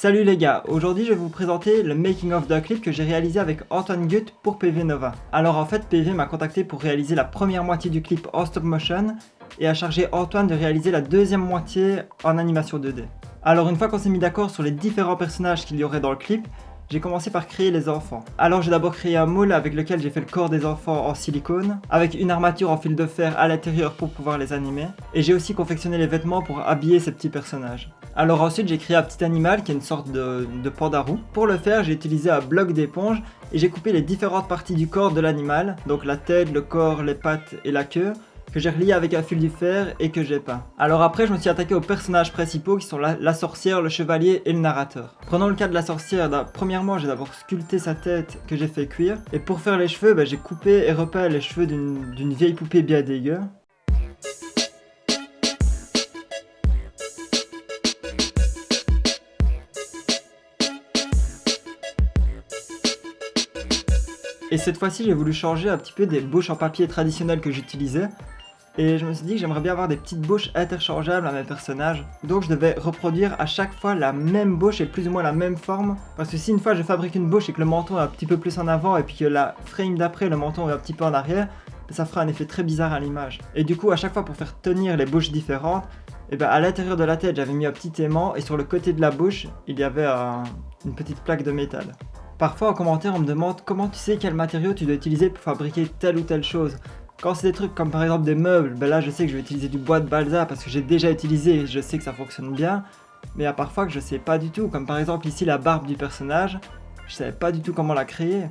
Salut les gars, aujourd'hui je vais vous présenter le making of d'un clip que j'ai réalisé avec Antoine Gut pour PV Nova. Alors en fait PV m'a contacté pour réaliser la première moitié du clip en stop motion et a chargé Antoine de réaliser la deuxième moitié en animation 2D. Alors une fois qu'on s'est mis d'accord sur les différents personnages qu'il y aurait dans le clip, j'ai commencé par créer les enfants. Alors j'ai d'abord créé un moule avec lequel j'ai fait le corps des enfants en silicone, avec une armature en fil de fer à l'intérieur pour pouvoir les animer, et j'ai aussi confectionné les vêtements pour habiller ces petits personnages. Alors ensuite j'ai créé un petit animal qui est une sorte de pandarou. Pour le faire j'ai utilisé un bloc d'éponge et j'ai coupé les différentes parties du corps de l'animal, donc la tête, le corps, les pattes et la queue, que j'ai relié avec un fil du fer et que j'ai peint. Alors après je me suis attaqué aux personnages principaux qui sont la sorcière, le chevalier et le narrateur. Prenons le cas de la sorcière, premièrement j'ai d'abord sculpté sa tête que j'ai fait cuire, et pour faire les cheveux j'ai coupé et repeint les cheveux d'une vieille poupée bien dégueu. Et cette fois-ci j'ai voulu changer un petit peu des bouches en papier traditionnelles que j'utilisais. Et je me suis dit que j'aimerais bien avoir des petites bouches interchangeables à mes personnages. Donc je devais reproduire à chaque fois la même bouche et plus ou moins la même forme. Parce que si une fois je fabrique une bouche et que le menton est un petit peu plus en avant et puis que la frame d'après le menton est un petit peu en arrière, ça fera un effet très bizarre à l'image. Et du coup à chaque fois pour faire tenir les bouches différentes, à l'intérieur de la tête j'avais mis un petit aimant et sur le côté de la bouche il y avait une petite plaque de métal. Parfois en commentaire on me demande comment tu sais quel matériau tu dois utiliser pour fabriquer telle ou telle chose. Quand c'est des trucs comme par exemple des meubles, là je sais que je vais utiliser du bois de balsa parce que j'ai déjà utilisé et je sais que ça fonctionne bien. Mais il y a parfois que je sais pas du tout, comme par exemple ici la barbe du personnage, je savais pas du tout comment la créer.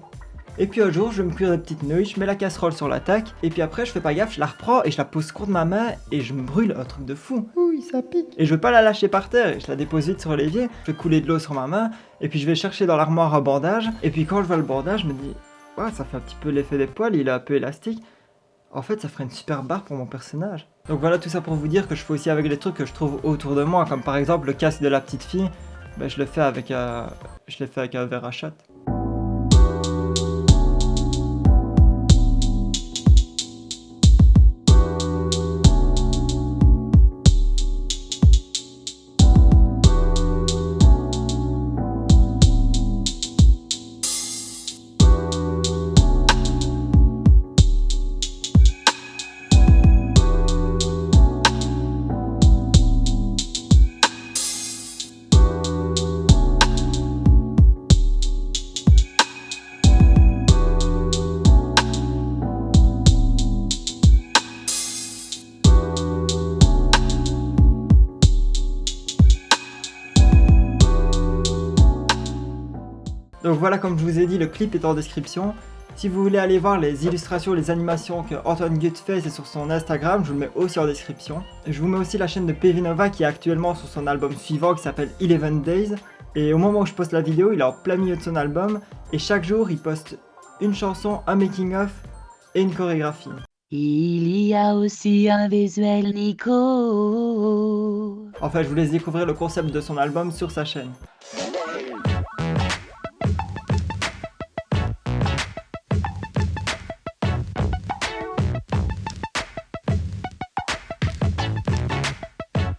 Et puis un jour je vais me cuire des petites nouilles, je mets la casserole sur l'attaque, et puis après je fais pas gaffe, je la reprends et je la pose contre ma main et je me brûle, un truc de fou. Oui, ça pique. Et je veux pas la lâcher par terre, je la dépose vite sur l'évier, je fais couler de l'eau sur ma main, et puis je vais chercher dans l'armoire un bandage, et puis quand je vois le bandage, je me dis, ouais, ça fait un petit peu l'effet des poils, il est un peu élastique. En fait, ça ferait une super barre pour mon personnage. Donc voilà, tout ça pour vous dire que je fais aussi avec les trucs que je trouve autour de moi, comme par exemple le casque de la petite fille, je le fais avec un verre à shot. Donc voilà, comme je vous ai dit, le clip est en description. Si vous voulez aller voir les illustrations, les animations que Antoine Gut fait, c'est sur son Instagram, je vous le mets aussi en description. Je vous mets aussi la chaîne de PV Nova qui est actuellement sur son album suivant qui s'appelle 11 Days. Et au moment où je poste la vidéo, il est en plein milieu de son album et chaque jour il poste une chanson, un making of et une chorégraphie. Il y a aussi un visuel Nico. Enfin, je vous laisse découvrir le concept de son album sur sa chaîne.